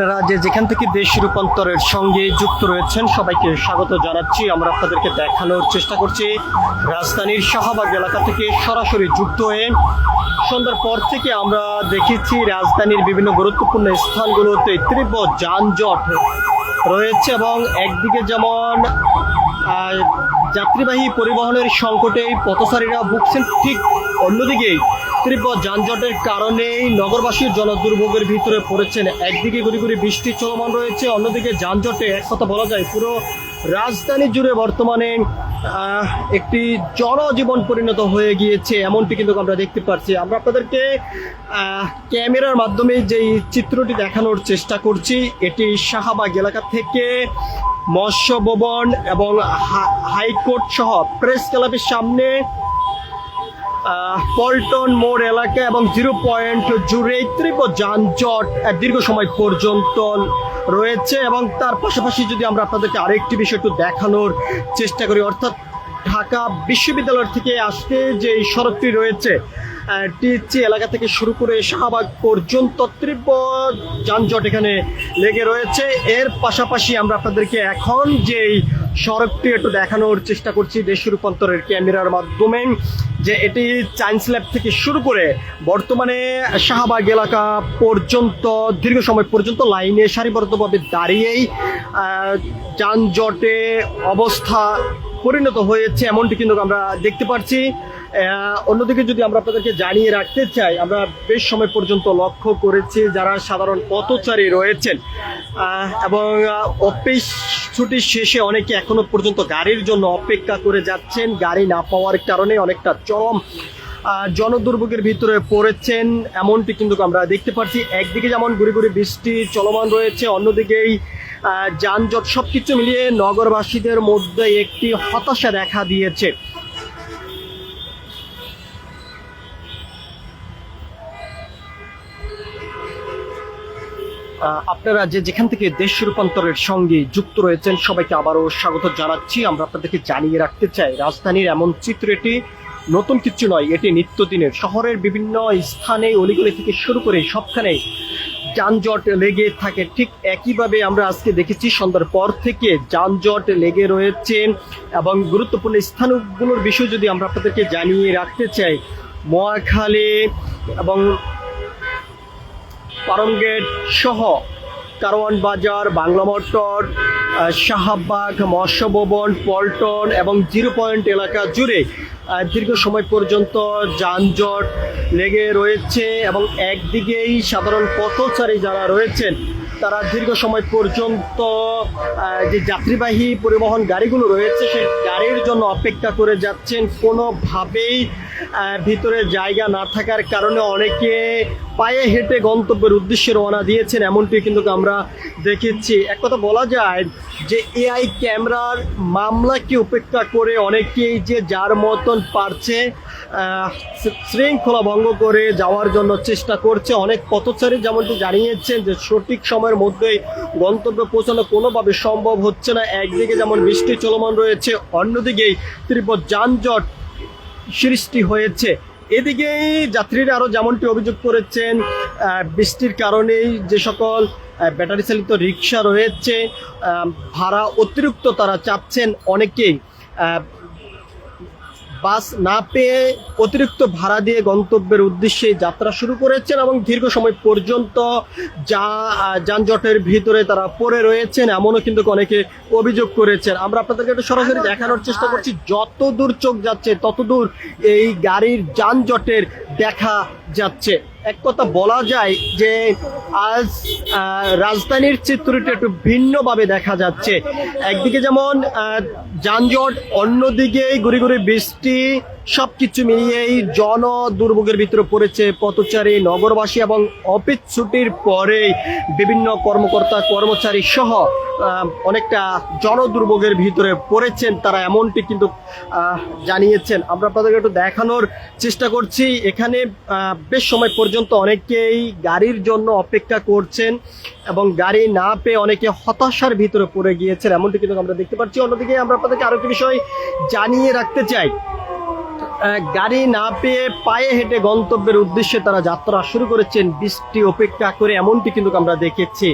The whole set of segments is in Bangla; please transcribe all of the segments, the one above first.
আপনারা যে যেখান থেকে দেশ রূপান্তরের সঙ্গে যুক্ত রয়েছেন সবাইকে স্বাগত জানাচ্ছি। আমরা আপনাদেরকে দেখানোর চেষ্টা করছি রাজধানীর শাহবাগ এলাকা থেকে সরাসরি যুক্ত হয়ে। সন্ধ্যার পর থেকে আমরা দেখেছি রাজধানীর বিভিন্ন গুরুত্বপূর্ণ স্থানগুলোতে তীব্র যানজট রয়েছে এবং একদিকে যেমন যাত্রীবাহী পরিবহনের সংকটে পথচারীরা ভুগছেন, ঠিক অন্যদিকে তীব্র যানজটের কারণেই নগরবাসী জনদুর্ভোগের ভিতরে পড়েছেন। একদিকে গুড়ি গুড়ি বৃষ্টি চলমান রয়েছে, অন্যদিকে যানজটে এক কথা বলা যায় পুরো রাজধানী জুড়ে বর্তমানে একটি জনজীবন পরিণত হয়ে গিয়েছে, এমনটি কিন্তু আমরা দেখতে পাচ্ছি। আমরা আপনাদেরকে ক্যামেরার মাধ্যমে যেই চিত্রটি দেখানোর চেষ্টা করছি, এটি শাহবাগ এলাকা থেকে মৎস্য ভবন এবং হাইকোর্ট সহ প্রেস ক্লাবের সামনে পল্টন মোড় এলাকা এবং 0 পয়েন্ট জুড়ে তীব্র যানজট দীর্ঘ সময় পর্যন্ত রয়েছে। এবং তার পাশাপাশি যদি আমরা আপনাদেরকে আরেকটি বিষয় একটু দেখানোর চেষ্টা করি, অর্থাৎ ঢাকা বিশ্ববিদ্যালয় থেকে আসতে যে সড়কটি রয়েছে টিএসসি এলাকা থেকে শুরু করে শাহবাগ পর্যন্ত তীব্র যানজট এখানে লেগে রয়েছে। এর পাশাপাশি আমরা আপনাদেরকে এখন যেই সড়কটি একটু দেখানোর চেষ্টা করছি দেশ রূপান্তরের ক্যামেরার মাধ্যমে, যে এটি সায়েন্স ল্যাব থেকে শুরু করে বর্তমানে শাহবাগ এলাকা পর্যন্ত দীর্ঘ সময় পর্যন্ত লাইনে সারিবদ্ধভাবে দাঁড়িয়েই যানজটে অবস্থা পরিণত হয়েছে, এমনটি কিন্তু আমরা দেখতে পাচ্ছি। অন্যদিকে যদি আমরা আপনাদেরকে জানিয়ে রাখতে চাই, আমরা বেশ সময় পর্যন্ত লক্ষ্য করেছি যারা সাধারণ পথচারী রয়েছেন এবং অফিস ছুটির শেষে অনেকে এখনো পর্যন্ত গাড়ির জন্য অপেক্ষা করে যাচ্ছেন। গাড়ি না পাওয়ার কারণে অনেকটা চরম জনদুর্ভোগের ভিতরে পড়েছেন, এমনটি কিন্তু আমরা দেখতে পাচ্ছি। একদিকে যেমন গুড়ি গুড়ি বৃষ্টি চলমান রয়েছে, অন্যদিকেই যানজট, সবকিছু মিলিয়ে নগরবাসীদের মধ্যে একটি হতাশা দেখা দিয়েছে। আপনারা যে যেখান থেকে দেশ রূপান্তরের সঙ্গে যুক্ত রয়েছেন সবাইকে আবারও স্বাগত জানাচ্ছি। আমরা আপনাদেরকে জানিয়ে রাখতে চাই রাজধানীর এমন চিত্র এটি নতুন কিছু নয়, এটি নিত্যদিনের। শহরের বিভিন্ন স্থানে অলিগলি থেকে শুরু করে সবখানে যানজট লেগে থাকে। ঠিক একইভাবে আমরা আজকে দেখেছি সন্ধ্যার পর থেকে যানজট লেগে রয়েছে এবং গুরুত্বপূর্ণ স্থানগুলোর বিষয় যদি আমরা আপনাদেরকে জানিয়ে রাখতে চাই, মহাখালী এবং ফার্মগেট সহ কারওয়ান বাজার, বাংলা মোটর, শাহবাগ, মৎস্য ভবন, পল্টন এবং 0 পয়েন্ট এলাকা জুড়ে দীর্ঘ সময় পর্যন্ত যানজট লেগে রয়েছে এবং একদিকেই সাধারণ পথচারী যারা রয়েছেন তারা দীর্ঘ সময় পর্যন্ত যে যাত্রীবাহী পরিবহন গাড়িগুলো রয়েছে সেই গাড়ির জন্য অপেক্ষা করে যাচ্ছেন। কোনোভাবেই ভিতরে জায়গা না থাকার কারণে অনেকে পায়ে হেঁটে গন্তব্যের উদ্দেশ্যে রওনা দিয়েছেন, এমনটি কিন্তু আমরা দেখেছি। এক কথা বলা যায় যে এআই ক্যামেরার মামলাকে উপেক্ষা করে অনেকেই যে যার মতন পারছে শৃঙ্খলা ভঙ্গ করে যাওয়ার জন্য চেষ্টা করছে। অনেক পথচারী যেমনটি জানিয়েছেন যে সঠিক সময়ের মধ্যেই গন্তব্যে পৌঁছানো কোনোভাবে সম্ভব হচ্ছে না। একদিকে যেমন বৃষ্টি চলমান রয়েছে, অন্যদিকেই তীব্র যানজট সৃষ্টি হয়েছে। এদিকে যাত্রীরা আরও যেমনটি অভিযোগ করেছেন, বৃষ্টির কারণেই যে সকল ব্যাটারি চালিত রিক্সা রয়েছে ভাড়া অতিরিক্ত তারা চাচ্ছেন, অনেকেই বাস না পেয়ে অতিরিক্ত ভাড়া দিয়ে গন্তব্যের উদ্দেশ্যে যাত্রা শুরু করেছেন এবং দীর্ঘ সময় পর্যন্ত যানজটের ভিতরে তারা পড়ে রয়েছেন, এমনও কিন্তু অনেকে অভিযোগ করেছেন। আমরা আপনাদেরকে একটু সরাসরি দেখানোর চেষ্টা করছি, যত দূর চোখ যাচ্ছে তত দূর এই গাড়ির যানজটের দেখা যাচ্ছে। এক কথা বলা যায় যে আজ রাজধানীর চিত্রটি একটু ভিন্নভাবে দেখা যাচ্ছে। একদিকে যেমন যানজট, অন্যদিকেই গুড়ি গুড়ি বৃষ্টি, সবকিছু মিলিয়েই জন দুর্ভোগের ভিতরে পড়েছে পথচারী, নগরবাসী এবং অফিস ছুটির পরেই বিভিন্ন কর্মকর্তা কর্মচারী সহ অনেকটা জনদুর্ভোগের ভিতরে পড়েছেন তারা, এমনটি কিন্তু জানিয়েছেন। আমরা আপনাদেরকে একটু দেখানোর চেষ্টা করছি। এখানে বেশ সময় পর্যন্ত অনেকেই গাড়ির জন্য অপেক্ষা করছেন এবং গাড়ি না পেয়ে অনেকে হতাশার ভিতরে পড়ে গিয়েছেন, এমনটি কিন্তু আমরা দেখতে পাচ্ছি। অন্যদিকে আমরা আপনাদেরকে আরো একটি বিষয় জানিয়ে রাখতে চাই, গাড়ি না পেয়ে পায়ে হেঁটে গন্তব্যের উদ্দেশ্যে তারা যাত্রা শুরু করেছেন বৃষ্টি উপেক্ষা করে, এমনটি কিন্তু আমরা দেখেছি।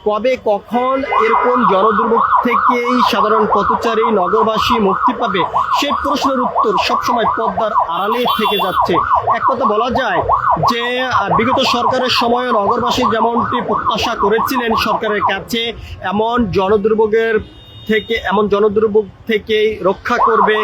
কবে কখন এরকম জনদুর্ভোগ থেকেই সাধারণ পথচারী নগরবাসী মুক্তি পাবে সেই প্রশ্নের উত্তর সবসময় পদ্মার আড়ালে থেকে যাচ্ছে। এক কথা বলা যায় যে বিগত সরকারের সময় নগরবাসী যেমনটি প্রত্যাশা করেছিলেন সরকারের কাছে এমন জনদুর্ভোগ থেকে রক্ষা করবে,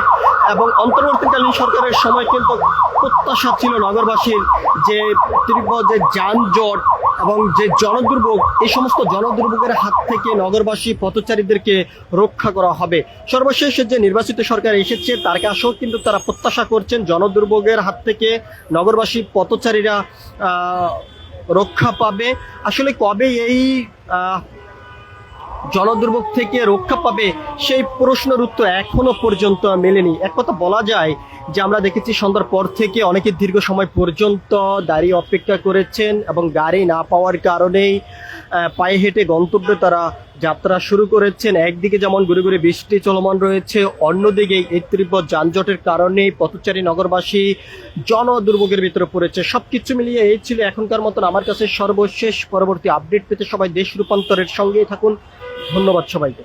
এবং অন্তর্বর্তীকালীন সরকারের সময় কিন্তু প্রত্যাশা ছিল নগরবাসীর যে তীব্র যে যানজট এবং যে জনদুর্ভোগ, এই সমস্ত জনদুর্ভোগের হাত থেকে নগরবাসী পথচারীদেরকে রক্ষা করা হবে। সর্বশেষ যে নির্বাচিত সরকার এসেছে তার কাছেও কিন্তু তারা প্রত্যাশা করছেন জনদুর্ভোগের হাত থেকে নগরবাসী পথচারীরা রক্ষা পাবে। আসলে কবে এই জনদুর্ভোগ থেকে রক্ষা পাবে সেই প্রশ্নের উত্তর এখনো পর্যন্ত মেলেনি। এক কথা বলা যায় যে আমরা দেখেছি সন্ধ্যার পর থেকে অনেকে দীর্ঘ সময় পর্যন্ত দাঁড়িয়ে অপেক্ষা করেছেন এবং গাড়ি না পাওয়ার কারণেই পায়ে হেঁটে গন্তব্যে তারা যাত্রা শুরু করেছেন। একদিকে যেমন ঘুরে ঘুরে বৃষ্টি চলমান রয়েছে, অন্যদিকে এই তীব্র যানজটের কারণে পথচারী নগরবাসী জনদুর্ভোগের ভিতরে পড়েছে। সবকিছু মিলিয়ে এই ছিল এখনকার মতন আমার কাছে সর্বশেষ। পরবর্তী আপডেট পেতে সবাই দেশ রূপান্তরের সঙ্গেই থাকুন। ধন্যবাদ সবাইকে।